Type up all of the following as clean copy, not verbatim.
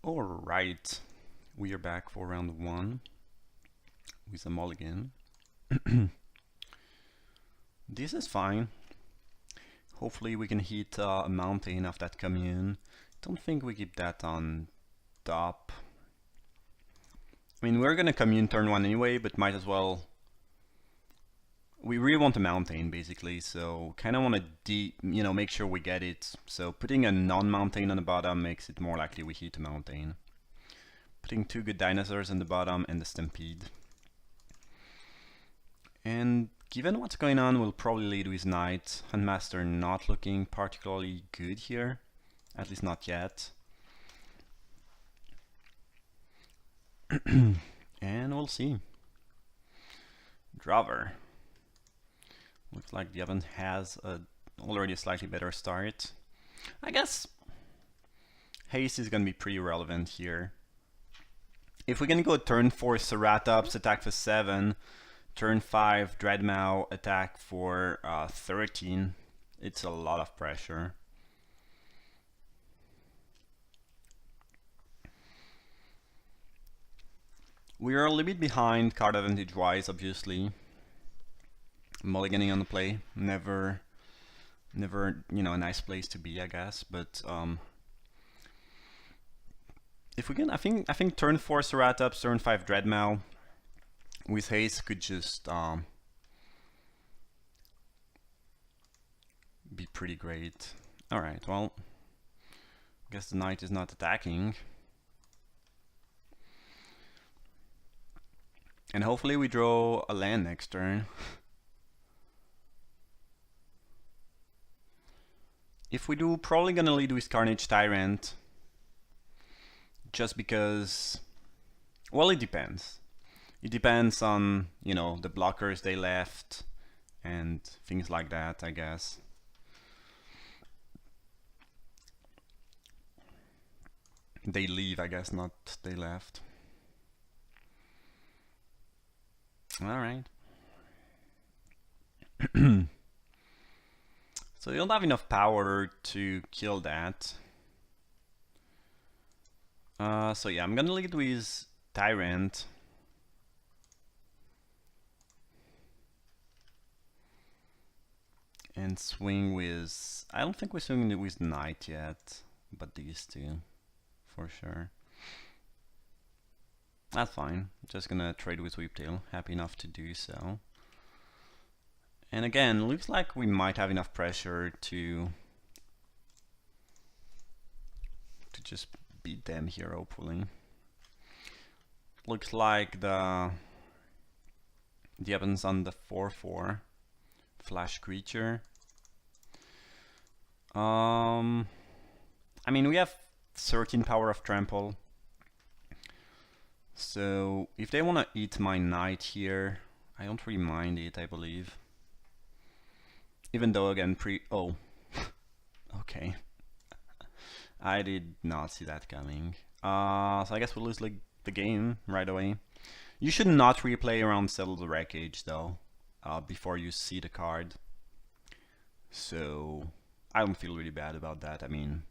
Alright, we are back for round 1 with a mulligan. This is fine. Hopefully we can hit a mountain of that commune. Don't think we keep that on top. I mean, we're gonna commune turn 1 anyway, but might as well. We really want a mountain basically, so kind of want to make sure we get it. So putting a non-mountain on the bottom makes it more likely we hit a mountain. Putting 2 good dinosaurs on the bottom and the stampede. And given what's going on, we'll probably lead with knight. Huntmaster not looking particularly good here, at least not yet. And we'll see. Drover. Looks like the oven has already a slightly better start. I guess haste is going to be pretty relevant here. If we can go turn 4 Ceratops, attack for 7, turn 5 Dreadmau, attack for 13, it's a lot of pressure. We are a little bit behind card advantage wise, obviously. Mulliganing on the play, never, you know, a nice place to be, I guess. But if we can, I think turn 4 Ceratops, turn 5 Dreadmau with haste could just be pretty great. All right, well, I guess the knight is not attacking. And hopefully we draw a land next turn. If we do, probably gonna lead with Carnage Tyrant. Just because, well, it depends. It depends on, you know, the blockers they left and things like that, I guess. They leave, I guess, not they left. Alright. So you don't have enough power to kill that. So yeah, I'm gonna lead with Tyrant. And swing with... I don't think we're swinging with Knight yet, but these two, for sure. That's fine. Just gonna trade with Whiptail. Happy enough to do so. And again, looks like we might have enough pressure to just beat them here, hopefully. Looks like the weapons on the 4/4 flash creature. I mean, we have 13 power of trample. So if they want to eat my knight here, I don't really mind it, I believe. Even though, again, oh. Okay. I did not see that coming. So I guess we'll lose like the game right away. You should not replay around Settle the Wreckage, though, before you see the card. So I don't feel really bad about that. I mean,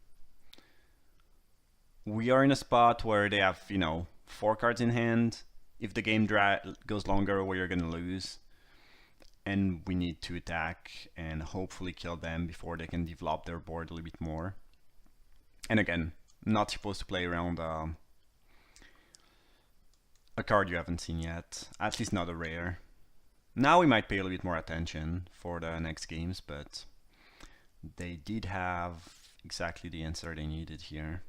we are in a spot where they have, you know, 4 cards in hand. If the game goes longer, we are gonna lose. And we need to attack and hopefully kill them before they can develop their board a little bit more. And again, not supposed to play around a card you haven't seen yet, at least not a rare. Now we might pay a little bit more attention for the next games, but they did have exactly the answer they needed here.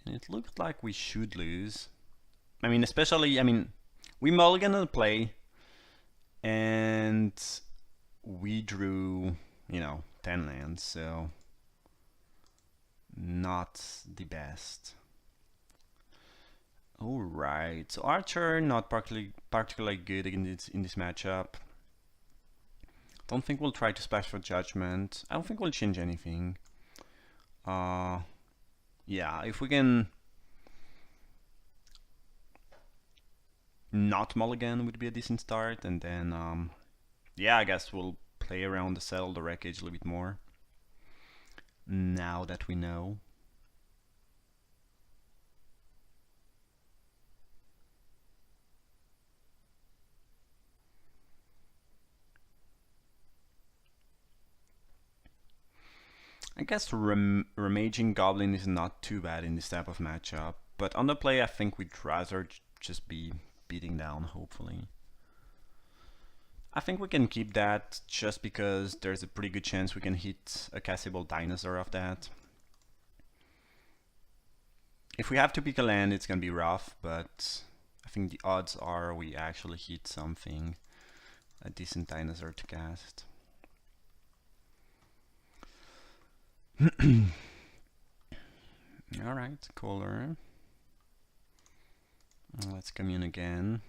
And it looked like we should lose. I mean, especially, I mean, we mulligan on the play, and we drew, you know, 10 lands, so not the best. Alright, so Archer not particularly good in this matchup. Don't think we'll try to splash for Judgment. I don't think we'll change anything. Yeah, if we can not mulligan would be a decent start, and then yeah, I guess we'll play around the Settle the Wreckage a little bit more now that we know. guess Remaging Goblin is not too bad in this type of matchup, but on the play I think we'd rather just be beating down, hopefully. I think we can keep that just because there's a pretty good chance we can hit a castable dinosaur of that. If we have to pick a land, it's gonna be rough, but I think the odds are we actually hit something, a decent dinosaur to cast. Alright, cooler. Let's commune again.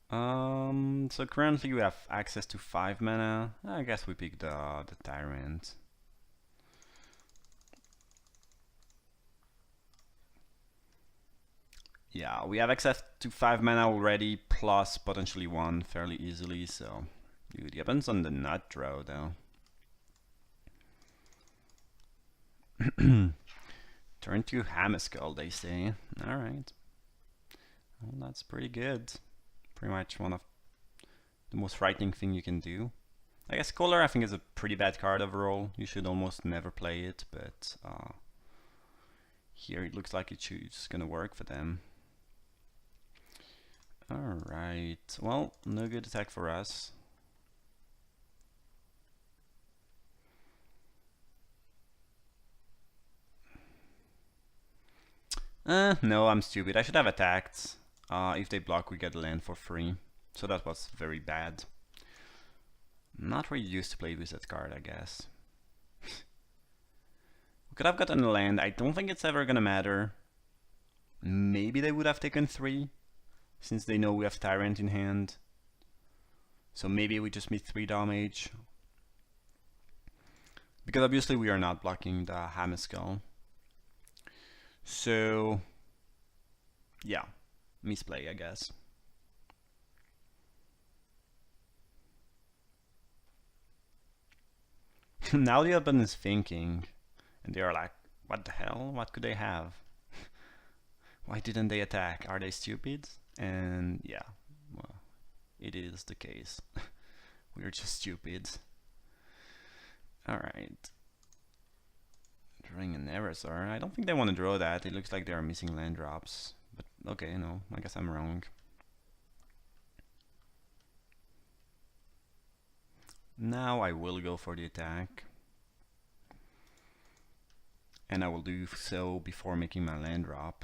So currently we have access to 5 mana. I guess we pick the Tyrant. Yeah, we have access to 5 mana already, plus potentially 1 fairly easily, so it depends on the nut draw though. Turn to Hammerskull, they say. Alright. Well, that's pretty good. Pretty much one of the most frightening thing you can do. I guess Color I think is a pretty bad card overall. You should almost never play it, but here it looks like it's gonna work for them. Alright, well, no good attack for us. No, I'm stupid. I should have attacked. If they block, we get land for free. So that was very bad. Not really used to play with that card, I guess. We could have gotten a land. I don't think it's ever gonna matter. Maybe they would have taken 3, since they know we have Tyrant in hand. So maybe we just meet 3 damage. Because obviously we are not blocking the Hammerskull. So, yeah, misplay, I guess. Now the opponent is thinking, and they are like, what the hell? What could they have? Why didn't they attack? Are they stupid? And yeah, well, it is the case. We're just stupid. Alright. Drawing an Eraser. I don't think they want to draw that. It looks like they are missing land drops. But okay, no, I guess I'm wrong. Now I will go for the attack. And I will do so before making my land drop.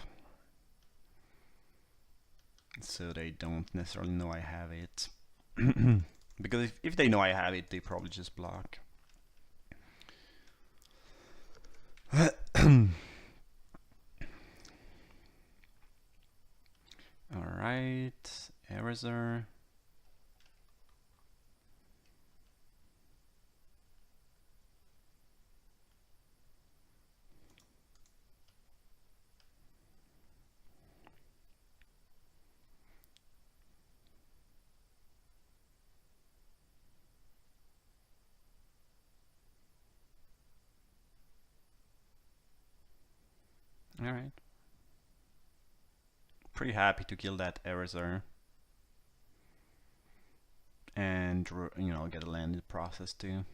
So they don't necessarily know I have it. Because if they know I have it, they probably just block. Alright, Eraser. Alright. Pretty happy to kill that Eraser. And, you know, get a land in the process too.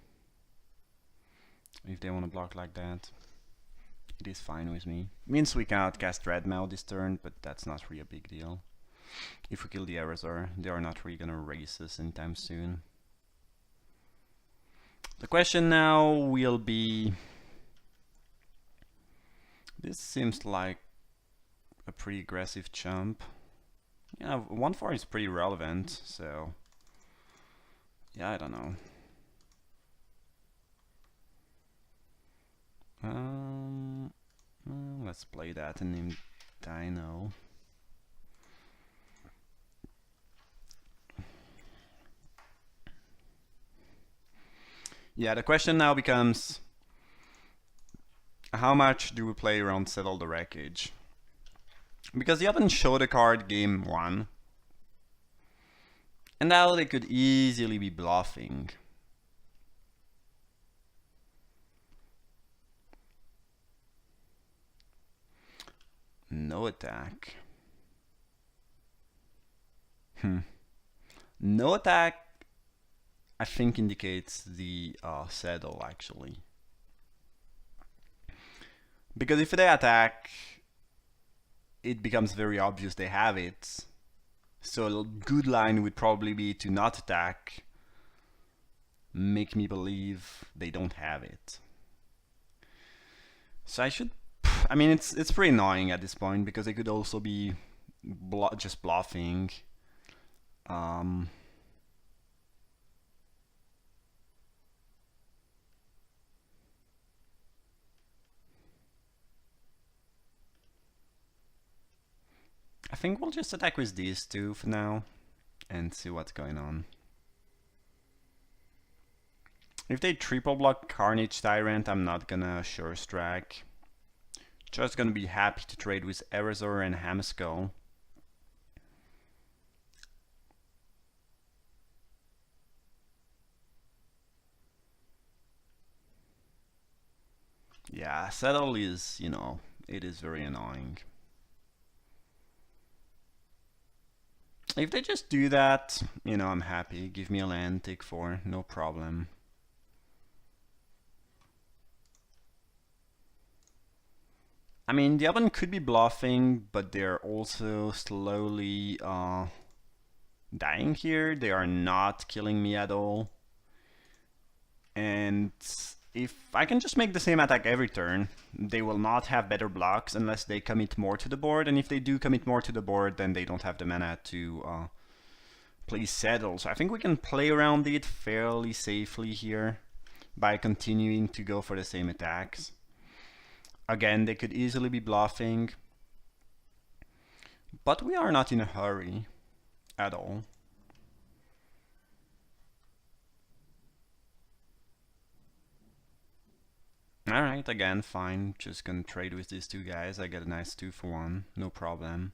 If they want to block like that, it is fine with me. Means we cannot cast Dreadmouth this turn, but that's not really a big deal. If we kill the Eraser, they are not really gonna race us anytime soon. The question now will be... This seems like a pretty aggressive chump. Yeah, 1/4 is pretty relevant, so... Yeah, I don't know. Let's play that and name DINO. Yeah, the question now becomes, how much do we play around Settle the Wreckage? Because they haven't showed a card game 1. And now they could easily be bluffing. No attack. No attack. I think indicates the saddle actually. Because if they attack, it becomes very obvious they have it. So a good line would probably be to not attack, make me believe they don't have it. So I mean, it's pretty annoying at this point because they could also be just bluffing. I think we'll just attack with these two for now and see what's going on. If they triple block Carnage Tyrant, I'm not gonna sure strike. Just gonna be happy to trade with Erasor and Hamskull. Yeah, Saddle is, you know, it is very annoying. If they just do that, you know, I'm happy. Give me a land, take 4, no problem. I mean, the opponent could be bluffing, but they're also slowly dying here. They are not killing me at all. And if I can just make the same attack every turn, they will not have better blocks unless they commit more to the board. And if they do commit more to the board, then they don't have the mana to play Saddle. So I think we can play around it fairly safely here by continuing to go for the same attacks. Again, they could easily be bluffing, but we are not in a hurry at all. Alright, again, fine. Just gonna trade with these two guys. I get a nice 2 for 1, no problem.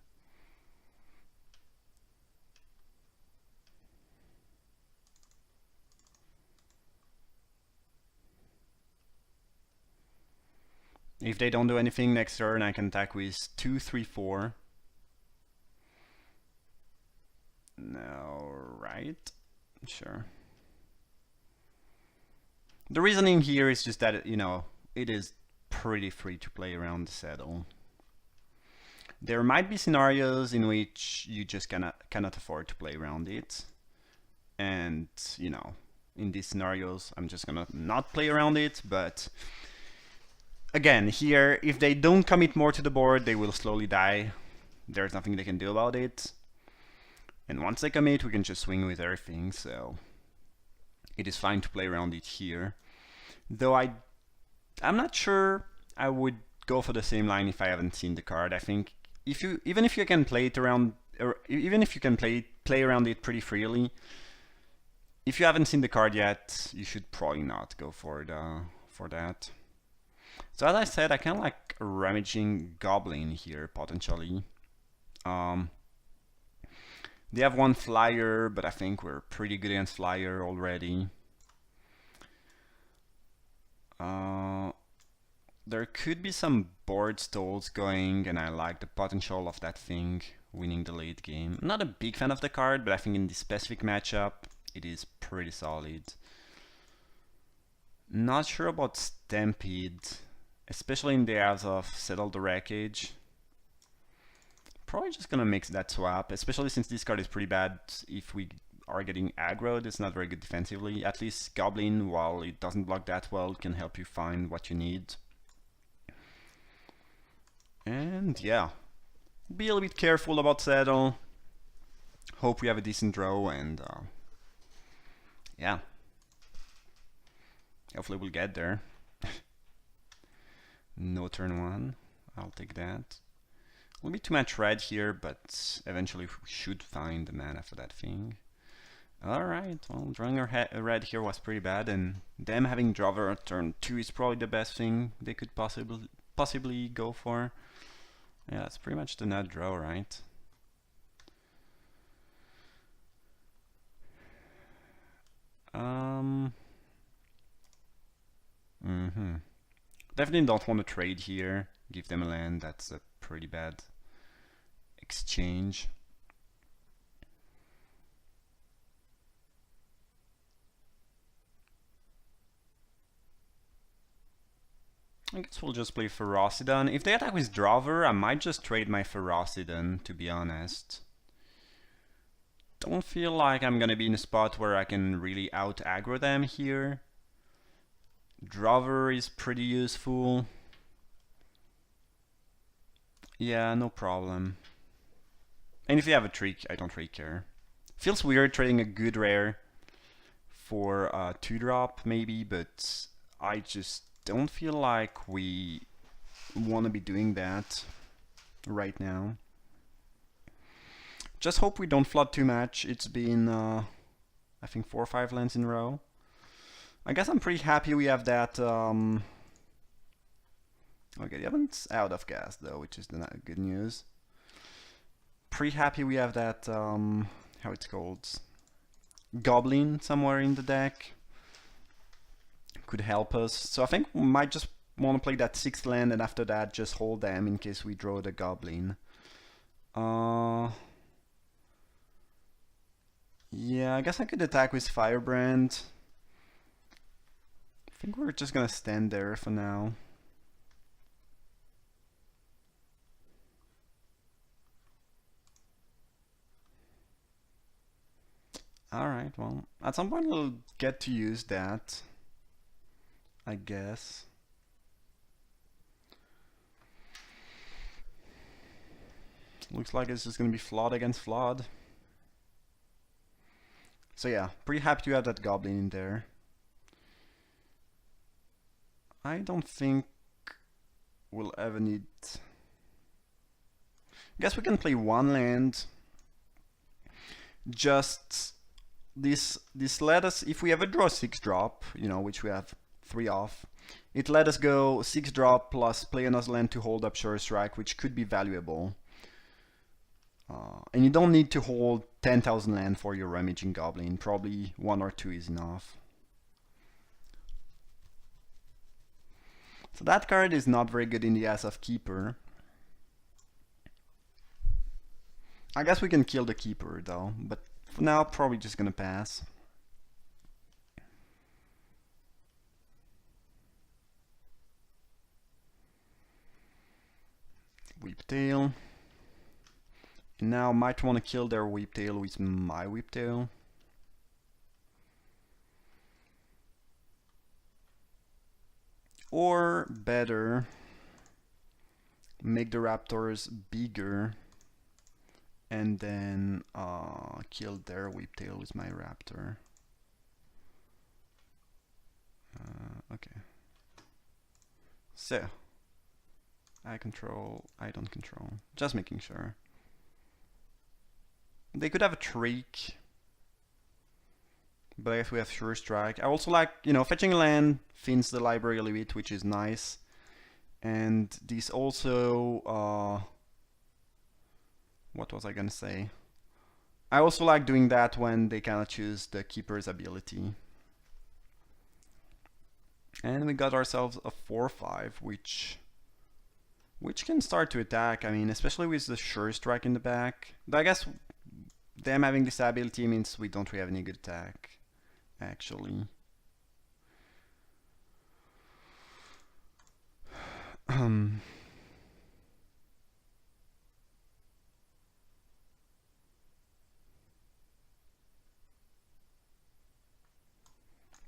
If they don't do anything next turn, I can attack with 2, 3, 4. No, right? Sure. The reasoning here is just that, you know, it is pretty free to play around the saddle. There might be scenarios in which you just cannot afford to play around it. And, you know, in these scenarios, I'm just gonna not play around it, but again, here, if they don't commit more to the board, they will slowly die. There's nothing they can do about it. And once they commit, we can just swing with everything, so it is fine to play around it here. Though I'm not sure I would go for the same line if I haven't seen the card. I think even if you can play it around, or even if you can play around it pretty freely, if you haven't seen the card yet, you should probably not go for that. So as I said, I kind of like rummaging Goblin here potentially. They have 1 flyer, but I think we're pretty good against flyer already. There could be some board stalls going, and I like the potential of that thing winning the late game. I'm not a big fan of the card, but I think in this specific matchup, it is pretty solid. Not sure about Stampede, especially in the eyes of Settle the Wreckage. Probably just gonna mix that swap, especially since this card is pretty bad if we are getting aggroed. It's not very good defensively. At least Goblin, while it doesn't block that well, can help you find what you need. And yeah, be a little bit careful about Saddle. Hope we have a decent draw, and yeah, hopefully we'll get there. No turn 1, I'll take that. Will be too much red here, but eventually we should find the mana for that thing. Alright, well, drawing a red here was pretty bad, and them having Drover on turn 2 is probably the best thing they could possibly go for. Yeah, that's pretty much the nut draw, right? Definitely don't want to trade here. Give them a land, that's a pretty bad exchange. I guess we'll just play Ferocidon. If they attack with Drover, I might just trade my Ferocidon, to be honest. Don't feel like I'm gonna be in a spot where I can really out-aggro them here. Drover is pretty useful. Yeah, no problem. And if you have a trick, I don't really care. Feels weird trading a good rare for a 2-drop maybe, but I just don't feel like we want to be doing that right now. Just hope we don't flood too much. It's been, I think, 4 or 5 lands in a row. I guess I'm pretty happy we have that. Okay, the oven's out of gas though, which is the good news. Pretty happy we have that, how it's called, Goblin somewhere in the deck. Could help us. So I think we might just want to play that 6th land and after that just hold them in case we draw the Goblin. Yeah, I guess I could attack with Firebrand. I think we're just gonna stand there for now. Alright, well, at some point we'll get to use that, I guess. Looks like it's just gonna be flood against flood. So yeah, pretty happy to have that Goblin in there. I don't think we'll ever need... I guess we can play 1 land. Just this let us, if we ever draw 6-drop, you know, which we have 3 off, it let us go 6-drop plus play another land to hold up Sure Strike, which could be valuable. And you don't need to hold 10,000 land for your Rummaging Goblin. Probably 1 or 2 is enough. So that card is not very good in the ass of Keeper. I guess we can kill the Keeper though, but for now probably just gonna pass. Whiptail. And now might want to kill their Whiptail with my Whiptail. Or better, make the Raptors bigger and then kill their Whiptail with my Raptor. Okay. So, I control, I don't control. Just making sure. They could have a trick, but if we have Sure Strike, I also like, you know, fetching a land fins the library a little bit, which is nice. And this also, what was I gonna say? I also like doing that when they cannot choose the Keeper's ability. And we got ourselves a 4/5, which can start to attack. I mean, especially with the Sure Strike in the back. But I guess them having this ability means we don't really have any good attack, actually. I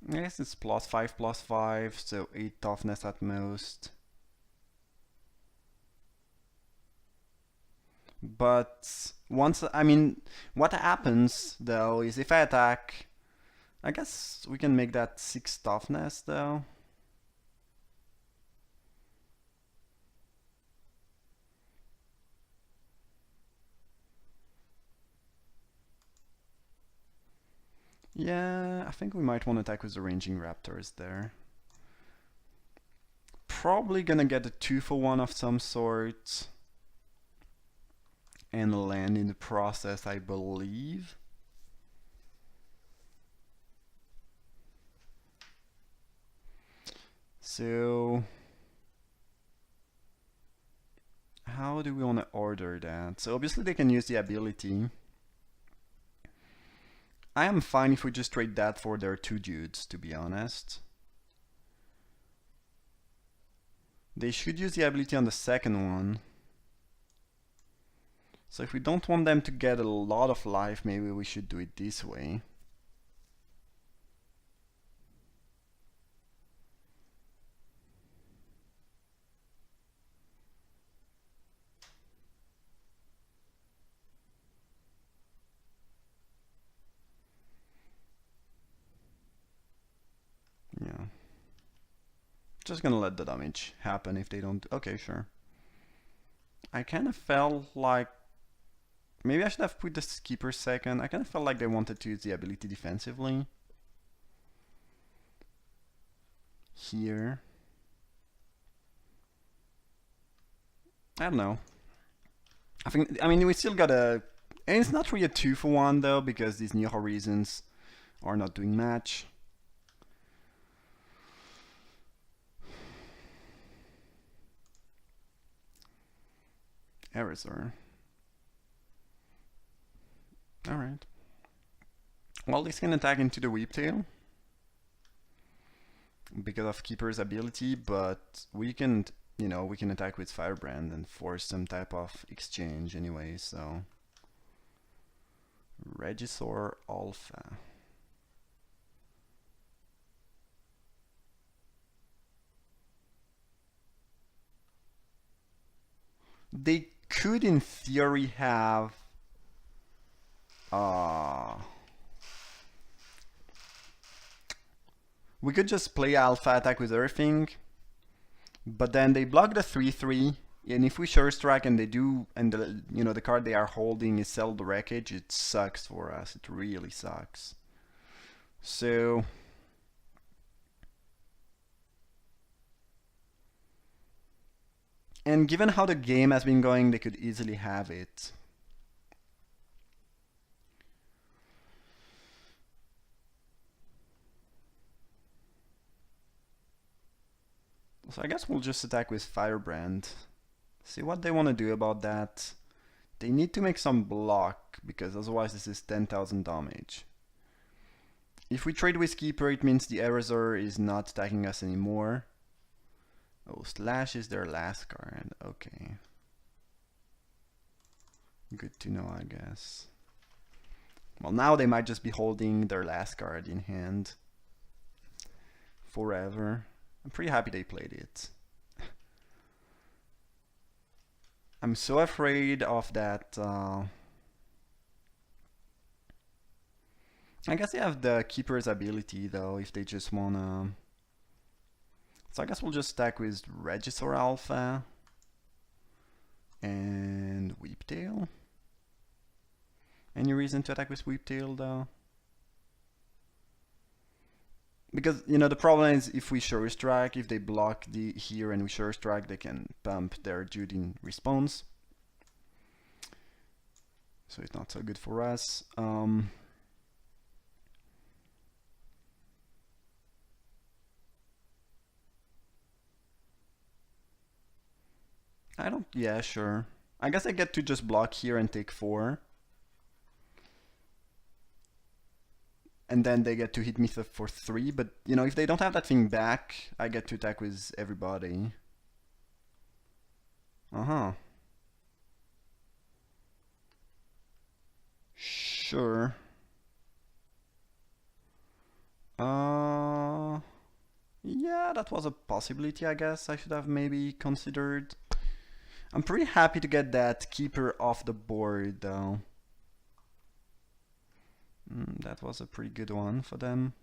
guess it's +5/+5, so 8 toughness at most. But once, I mean, what happens though is if I attack, I guess we can make that 6 toughness though. Yeah, I think we might want to attack with the Ranging Raptors there. Probably gonna get a 2-for-1 of some sort. And land in the process, I believe. So how do we want to order that? So obviously they can use the ability. I am fine if we just trade that for their 2 dudes, to be honest. They should use the ability on the second one. So if we don't want them to get a lot of life, maybe we should do it this way. Yeah. Just gonna let the damage happen if they don't. Okay, sure. I kind of felt like maybe I should have put the skipper second. I kind of felt like they wanted to use the ability defensively. Here. I don't know. I mean, we still got a... And it's not really a 2-for-1 though, because these New Horizons are not doing much. Error. Alright. Well, this can attack into the Whiptail because of Keeper's ability, but we can, you know, we can attack with Firebrand and force some type of exchange anyway, so... Regisaur Alpha. They could, in theory, have... we could just play Alpha attack with everything, but then they block the 3/3, and if we Sure Strike and they do, and the, you know, the card they are holding is Sell the Wreckage, it sucks for us. It really sucks. So... And given how the game has been going, they could easily have it. So I guess we'll just attack with Firebrand. See what they want to do about that. They need to make some block, because otherwise this is 10,000 damage. If we trade with Keeper, it means the Eraser is not attacking us anymore. Oh, Slash is their last card. Okay. Good to know, I guess. Well, now they might just be holding their last card in hand forever. I'm pretty happy they played it. I'm so afraid of that. I guess they have the Keeper's ability though, if they just wanna... So I guess we'll just attack with Regisaur Alpha and Whiptail. Any reason to attack with Whiptail though? Because, you know, the problem is if we Sure Strike, if they block the here and we Sure Strike, they can pump their Dude in response. So it's not so good for us. I don't... Yeah, sure. I guess I get to just block here and take 4. And then they get to hit me for 3, but, you know, if they don't have that thing back, I get to attack with everybody. Uh-huh. Sure. Yeah, that was a possibility, I guess I should have maybe considered. I'm pretty happy to get that Keeper off the board, though. That was a pretty good one for them.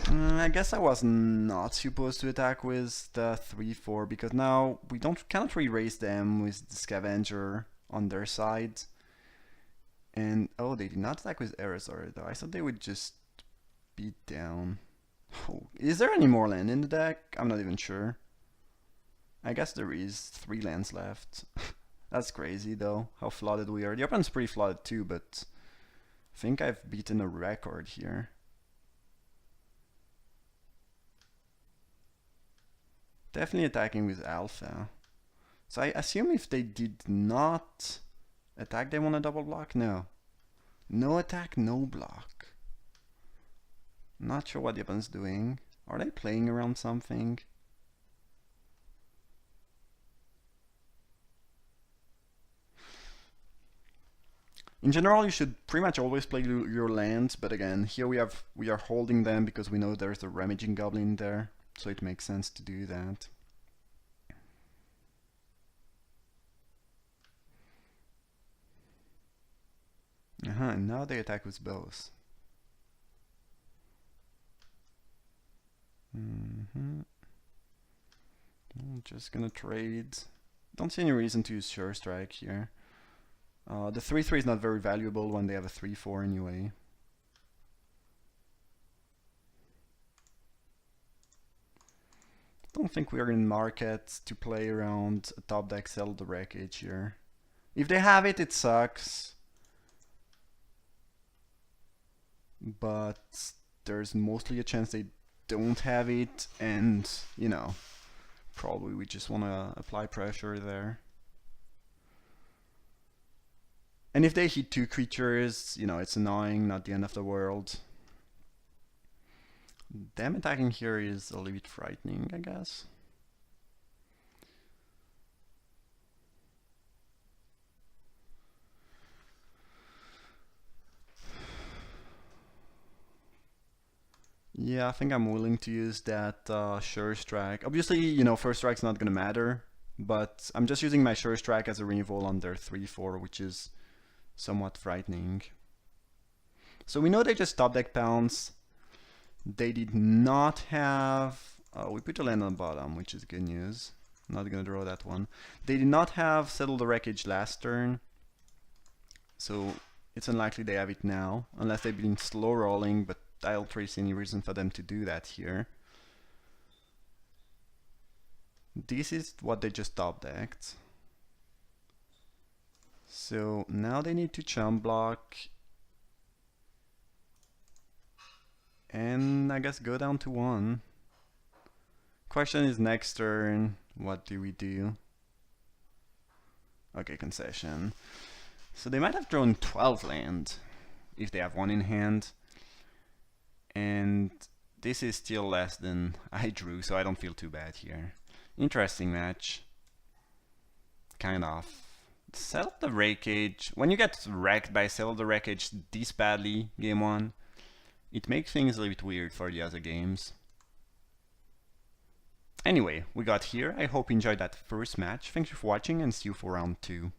I guess I was not supposed to attack with the 3/4 because now we cannot re-raise them with the Scavenger on their side. And oh, they did not attack with Eraser though. I thought they would just beat down. Oh, is there any more land in the deck? I'm not even sure. I guess there is 3 lands left. That's crazy though, how flooded we are. The opponent's pretty flooded too, but I think I've beaten a record here. Definitely attacking with Alpha. So I assume if they did not attack, they want a double block? No. No attack, no block. Not sure what the opponent's doing. Are they playing around something? In general, you should pretty much always play your lands, but again, here we are holding them because we know there's a Ramaging Goblin there, so it makes sense to do that. And now they attack with both. I'm just gonna trade. Don't see any reason to use Sure Strike here. The 3/3 is not very valuable when they have a 3/4 anyway. Don't think we are in market to play around a top deck Settle the Wreckage here. If they have it, it sucks. But there's mostly a chance they don't have it, and you know, probably we just want to apply pressure there. And if they hit 2 creatures, you know, it's annoying, not the end of the world. Them attacking here is a little bit frightening, I guess. Yeah, I think I'm willing to use that Sure Strike. Obviously, you know, First Strike's not gonna matter, but I'm just using my Sure Strike as a removal on their 3/4, which is somewhat frightening. So we know they just top deck pounce. They did not have... we put a land on the bottom, which is good news. Not gonna draw that one. They did not have Settle the Wreckage last turn, so it's unlikely they have it now, unless they've been slow rolling, but I don't really see any reason for them to do that here. This is what they just top decked. So now they need to chump block and I guess go down to 1. Question is next turn, what do we do? Okay, concession. So they might have drawn 12 land if they have 1 in hand. And this is still less than I drew, so I don't feel too bad here. Interesting match. Kind of. Settle the Wreckage. When you get wrecked by Settle the Wreckage this badly, game 1, it makes things a little bit weird for the other games. Anyway, we got here. I hope you enjoyed that first match. Thank you for watching and see you for round 2.